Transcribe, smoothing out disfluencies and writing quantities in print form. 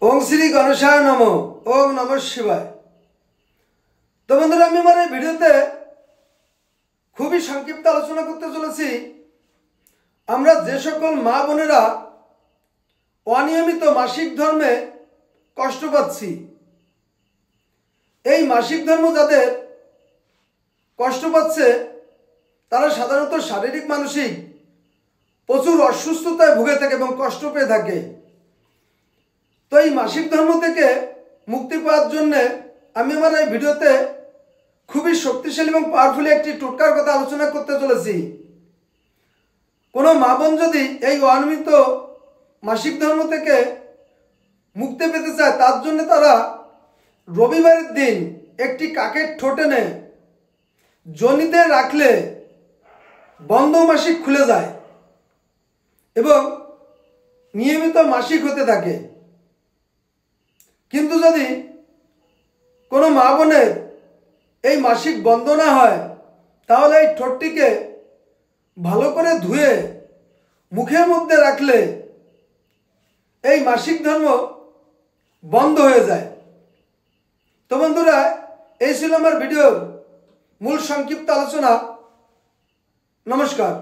ओम श्री गणेशाय नमो। ओम नमः शिवाय। तो बंधुरा आमी आमार এই ভিডিওতে খুবই সংক্ষিপ্ত আলোচনা করতে চলেছি আমরা যে সকল মা বোনেরা অনিয়মিত মাসিক ধর্মে কষ্ট পাচ্ছি। এই মাসিক ধর্ম যাদের কষ্ট পাচ্ছে তারা সাধারণত শারীরিক মানসিক প্রচুর অসুস্থতায় ভুগে থাকে এবং কষ্ট পেয়ে থাকে। তো এই মাসিক ধর্ম থেকে মুক্তি পাওয়ার জন্য আমি আমার এই ভিডিওতে খুবই শক্তিশালী এবং পাওয়ারফুলি একটি টোটকার কথা আলোচনা করতে চলেছি। কোনো মা বোন যদি এই অনিয়মিত মাসিক ধর্ম থেকে মুক্তি পেতে চায় তার জন্য তারা রবিবারের দিন একটি কাকের ঠোঁট এনে যোনিতে রাখলে বন্ধ মাসিক খুলে যায় এবং নিয়মিত মাসিক হতে থাকে। কিন্তু যদি কোনো মা বোনের এই মাসিক বন্ধ না হয় তাহলে এই ঠোঁটটিকে ভালো করে ধুয়ে মুখের মধ্যে রাখলে এই মাসিক ধর্ম বন্ধ হয়ে যায়। তো বন্ধুরা এই ছিল আমার ভিডিওর মূল সংক্ষিপ্ত আলোচনা। নমস্কার।